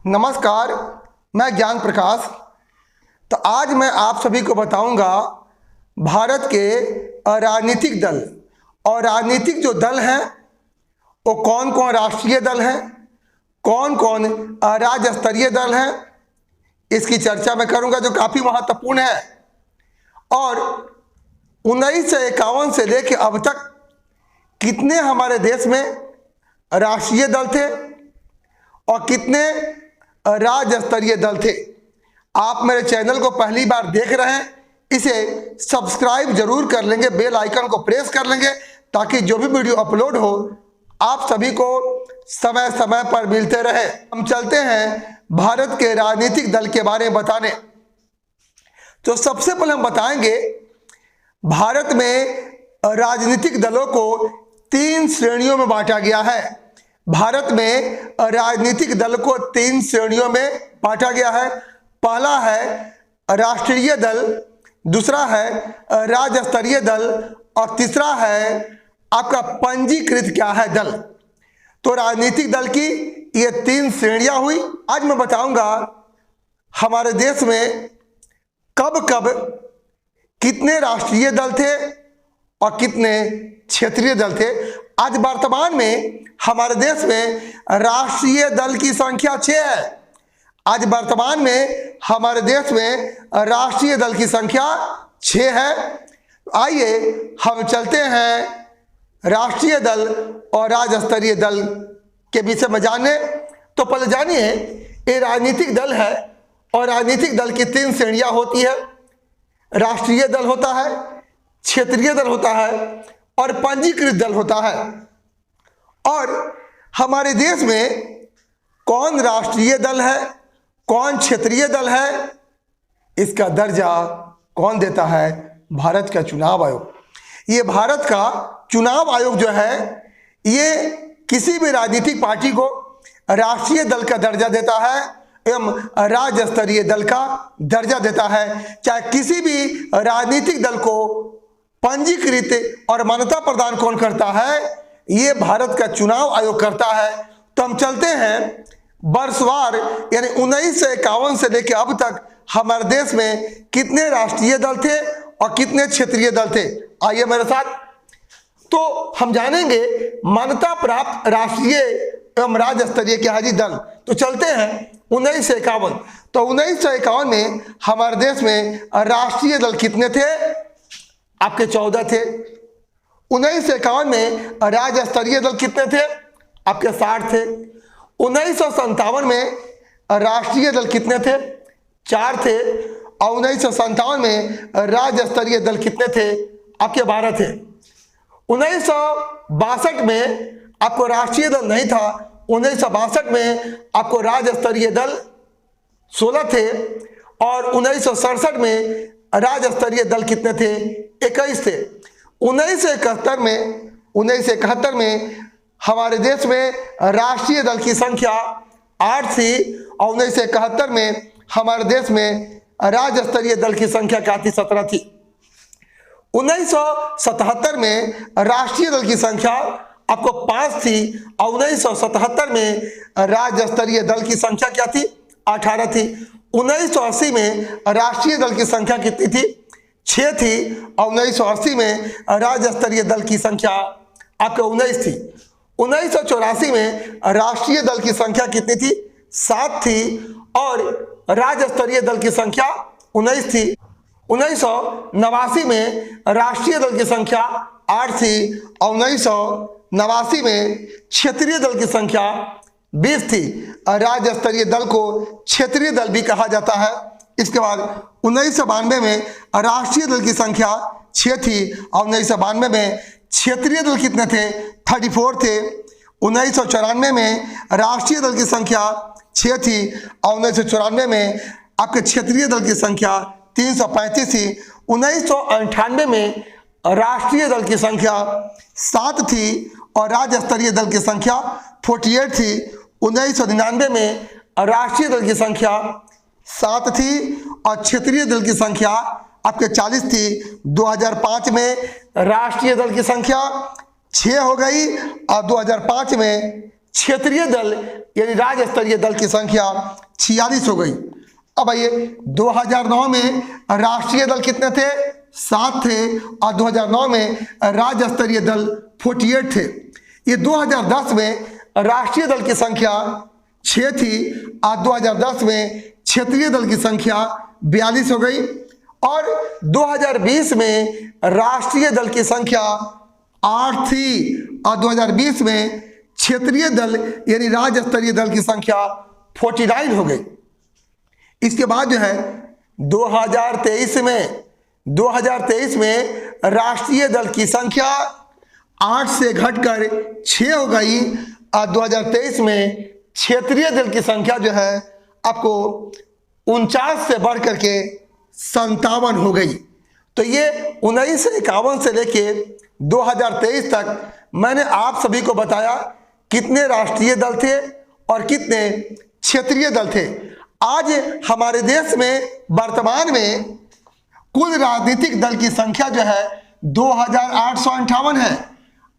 नमस्कार, मैं ज्ञान प्रकाश। तो आज मैं आप सभी को बताऊंगा भारत के राजनीतिक दल और राजनीतिक जो दल हैं वो कौन कौन राष्ट्रीय दल हैं, कौन कौन राज्य स्तरीय दल हैं। इसकी चर्चा मैं करूंगा जो काफ़ी महत्वपूर्ण है। और 1951 से लेकर अब तक कितने हमारे देश में राष्ट्रीय दल थे और कितने राज्य स्तरीय दल थे। आप मेरे चैनल को पहली बार देख रहे हैं, इसे सब्सक्राइब जरूर कर लेंगे, बेल आइकन को प्रेस कर लेंगे ताकि जो भी वीडियो अपलोड हो आप सभी को समय समय पर मिलते रहे। हम चलते हैं भारत के राजनीतिक दल के बारे में बताने। तो सबसे पहले हम बताएंगे भारत में राजनीतिक दलों को 3 श्रेणियों में बांटा गया है। भारत में राजनीतिक दल को 3 श्रेणियों में बांटा गया है। पहला है राष्ट्रीय दल, दूसरा है राज्य स्तरीय दल और तीसरा है आपका पंजीकृत क्या है दल। तो राजनीतिक दल की ये 3 श्रेणियां हुई। आज मैं बताऊंगा हमारे देश में कब कब कितने राष्ट्रीय दल थे और कितने क्षेत्रीय दल थे। आज वर्तमान में हमारे देश में राष्ट्रीय दल की संख्या 6 है। आज वर्तमान में हमारे देश में राष्ट्रीय दल की संख्या 6 है। आइए हम चलते हैं राष्ट्रीय दल और राज्य स्तरीय दल के विषय में जानने। तो पहले जानिए ये राजनीतिक दल है और राजनीतिक दल की 3 श्रेणियां होती है। राष्ट्रीय दल होता है, क्षेत्रीय दल होता है और पंजीकृत दल होता है। और हमारे देश में कौन राष्ट्रीय दल है, कौन क्षेत्रीय दल है, इसका दर्जा कौन देता है? भारत का चुनाव आयोग। ये भारत का चुनाव आयोग जो है ये किसी भी राजनीतिक पार्टी को राष्ट्रीय दल का दर्जा देता है एवं राज्य स्तरीय दल का दर्जा देता है। चाहे किसी भी राजनीतिक दल को पंजीकृत और मान्यता प्रदान कौन करता है? ये भारत का चुनाव आयोग करता है। तो हम चलते हैं वर्षवार यानी 1951 से लेकर अब तक हमारे देश में कितने राष्ट्रीय दल थे और कितने क्षेत्रीय दल थे। आइए मेरे साथ। तो हम जानेंगे मान्यता प्राप्त राष्ट्रीय एवं राज्य स्तरीय क्या है जी दल। तो चलते हैं 1951। तो 1951 में हमारे देश में राष्ट्रीय दल कितने थे? आपके 14 थे। 1951 में राज्य स्तरीय दल कितने थे? आपके 60 थे। 1957 में राष्ट्रीय दल कितने थे? 4 थे। और 1957 में राज्य स्तरीय दल कितने थे? आपके 12 थे। 1962 में आपको राष्ट्रीय दल नहीं था। 1962 में आपको राज्य स्तरीय दल 16 थे। और 1967 में राज्य स्तरीय दल कितने थे? 21 थे। 1971 में हमारे देश में राष्ट्रीय दल की संख्या 8 थी और 1971 में हमारे देश में राज्य स्तरीय दल की संख्या क्या थी? 17 थी। 1977 में राष्ट्रीय दल की संख्या आपको 5 थी और 1977 में राज्य स्तरीय दल की संख्या क्या थी? 18 थी। 1980 में राष्ट्रीय दल की संख्या कितनी थी? 6 थी और 1980 में राज्य स्तरीय दल की संख्या आपके 19 थी। 1984 में राष्ट्रीय दल की संख्या कितनी थी? 7 थी और राज्य स्तरीय दल की संख्या 19 थी। 1989 में राष्ट्रीय दल की संख्या 8 थी और 1989 में क्षेत्रीय दल की संख्या 20 थी। राज्य स्तरीय दल को क्षेत्रीय दल भी कहा जाता है। इसके बाद 1992 में राष्ट्रीय दल की संख्या 6 थी और 1992 में क्षेत्रीय दल कितने थे? 34 थे। 1994 में राष्ट्रीय दल की संख्या 6 थी और 1994 में आपके क्षेत्रीय दल की संख्या 335 थी। 1998 में राष्ट्रीय दल की संख्या 7 थी और राज्य स्तरीय दल की संख्या 48 थी। 1999 में राष्ट्रीय दल की संख्या 7 थी और क्षेत्रीय दल की संख्या आपके 40 थी। 2005 में राष्ट्रीय दल की संख्या 6 हो गई और 2005 में क्षेत्रीय दल यानी राज्य स्तरीय दल की संख्या 46 हो गई। अब आइए 2009 में राष्ट्रीय दल कितने थे? 7 थे और 2009 में राज्य स्तरीय दल 48 थे। ये 2010 में राष्ट्रीय दल की संख्या 6 थी और 2010 में क्षेत्रीय दल की संख्या 42 हो गई और 2020 में राष्ट्रीय दल की संख्या 8 थी और 2020 में क्षेत्रीय दल यानी राज्य स्तरीय दल की संख्या 49 हो गई। इसके बाद जो है 2023 में राष्ट्रीय दल की संख्या 8 से घटकर 6 हो गई और 2023 में क्षेत्रीय दल की संख्या जो है आपको 49 से बढ़ करके 57 हो गई। तो ये 1951 से लेके 2023 तक मैंने आप सभी को बताया कितने राष्ट्रीय दल थे और कितने क्षेत्रीय दल थे। आज हमारे देश में वर्तमान में कुल राजनीतिक दल की संख्या जो है 2858 है।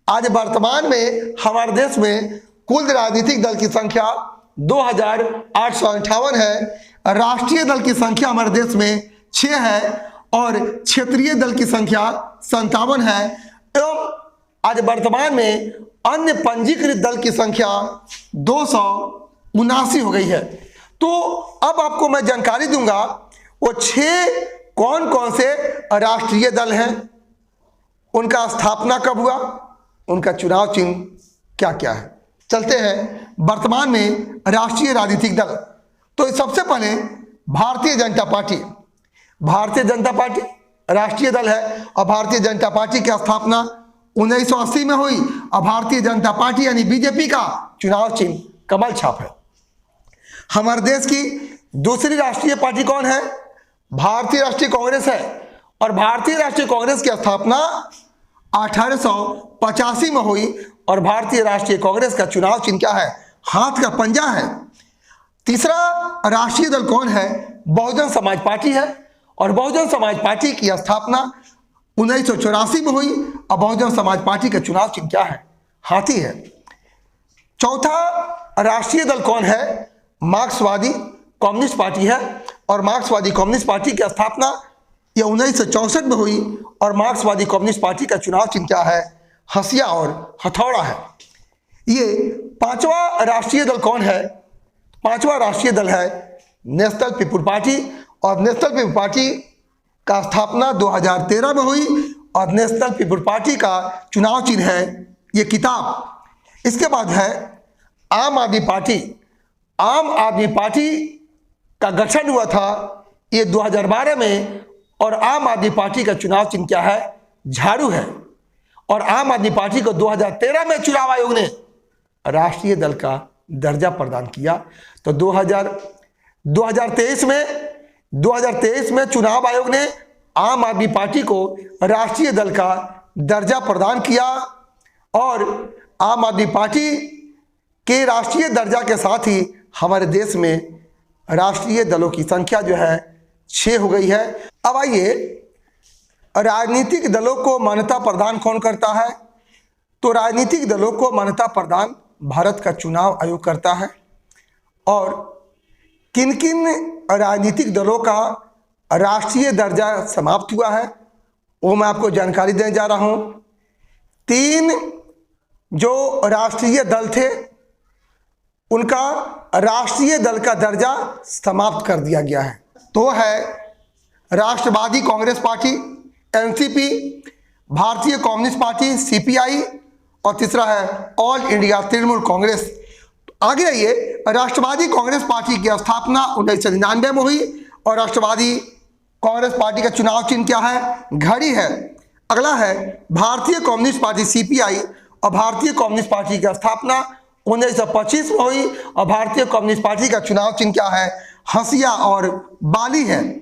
आज वर्तमान में हमारे देश में कुल राजनीतिक दल की संख्या 2858 है। राष्ट्रीय दल की संख्या हमारे देश में 6 है और क्षेत्रीय दल की संख्या 57 है एवं आज वर्तमान में अन्य पंजीकृत दल की संख्या 279 हो गई है। तो अब आपको मैं जानकारी दूंगा वो 6 कौन कौन से राष्ट्रीय दल हैं, उनका स्थापना कब हुआ, उनका चुनाव चिन्ह क्या क्या है। चलते हैं वर्तमान में राष्ट्रीय राजनीतिक दल। तो सबसे पहले भारतीय जनता पार्टी राष्ट्रीय दल है और भारतीय जनता पार्टी की स्थापना 1980 में हुई और भारतीय जनता पार्टी यानी बीजेपी का चुनाव चिन्ह कमल छाप है। हमारे देश की दूसरी राष्ट्रीय पार्टी कौन है? भारतीय राष्ट्रीय कांग्रेस है और भारतीय राष्ट्रीय कांग्रेस की स्थापना 1885 में हुई और भारतीय राष्ट्रीय कांग्रेस का चुनाव चिन्ह क्या है? हाथ का पंजा है। तीसरा राष्ट्रीय दल कौन है? बहुजन समाज पार्टी है और बहुजन समाज पार्टी की स्थापना 1984 में हुई और बहुजन समाज पार्टी का चुनाव चिन्ह क्या है? हाथी है। चौथा राष्ट्रीय दल कौन है? मार्क्सवादी कम्युनिस्ट पार्टी है और मार्क्सवादी कम्युनिस्ट पार्टी की स्थापना यह 1964 में हुई और मार्क्सवादी कम्युनिस्ट पार्टी का चुनाव चिन्ह क्या है? हंसिया और हथौड़ा है। ये पांचवा राष्ट्रीय दल कौन है? पांचवा राष्ट्रीय दल है नेशनल पीपुल पार्टी और नेशनल पीपुल पार्टी का स्थापना 2013 में हुई और नेशनल पीपुल पार्टी का चुनाव चिन्ह है ये किताब। इसके बाद है आम आदमी पार्टी। आम आदमी पार्टी का गठन हुआ था ये 2012 में और आम आदमी पार्टी का चुनाव चिन्ह क्या है? झाड़ू है और आम आदमी पार्टी को 2013 में चुनाव आयोग ने राष्ट्रीय दल का दर्जा प्रदान किया। तो 2023 में चुनाव आयोग ने आम आदमी पार्टी को राष्ट्रीय दल का दर्जा प्रदान किया और आम आदमी पार्टी के राष्ट्रीय दर्जा के साथ ही हमारे देश में राष्ट्रीय दलों की संख्या जो है 6 हो गई है। अब आइए राजनीतिक दलों को मान्यता प्रदान कौन करता है? तो राजनीतिक दलों को मान्यता प्रदान भारत का चुनाव आयोग करता है और किन किन राजनीतिक दलों का राष्ट्रीय दर्जा समाप्त हुआ है वो मैं आपको जानकारी देने जा रहा हूं। 3 जो राष्ट्रीय दल थे उनका राष्ट्रीय दल का दर्जा समाप्त कर दिया गया है। तो है राष्ट्रवादी कांग्रेस पार्टी एनसीपी, भारतीय कम्युनिस्ट पार्टी सीपीआई और तीसरा है ऑल इंडिया तृणमूल कांग्रेस। आगे आइए, राष्ट्रवादी कांग्रेस पार्टी की स्थापना 1999 में हुई और राष्ट्रवादी कांग्रेस पार्टी का चुनाव चिन्ह क्या है? घड़ी है। अगला है भारतीय कम्युनिस्ट पार्टी सीपीआई और भारतीय कम्युनिस्ट पार्टी की स्थापना 1925 में हुई और भारतीय कम्युनिस्ट पार्टी का चुनाव चिन्ह क्या है? हंसिया और बाली है।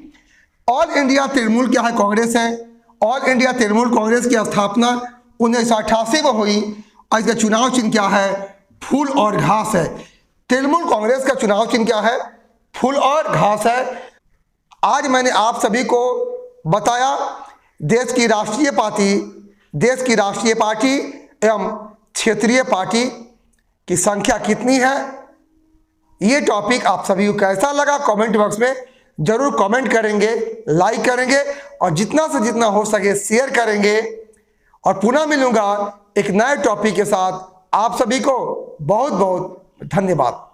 ऑल इंडिया तृणमूल क्या है? कांग्रेस है। ऑल इंडिया तृणमूल कांग्रेस की स्थापना 1988 में हुई और इसका चुनाव चिन्ह क्या है? फूल और घास है। तृणमूल कांग्रेस का चुनाव चिन्ह क्या है? फूल और घास है। आज मैंने आप सभी को बताया देश की राष्ट्रीय पार्टी एवं क्षेत्रीय पार्टी की संख्या कितनी है। ये टॉपिक आप सभी को कैसा लगा कमेंट बॉक्स में जरूर कमेंट करेंगे, लाइक करेंगे और जितना से जितना हो सके शेयर करेंगे। और पुनः मिलूंगा एक नए टॉपिक के साथ। आप सभी को बहुत बहुत धन्यवाद।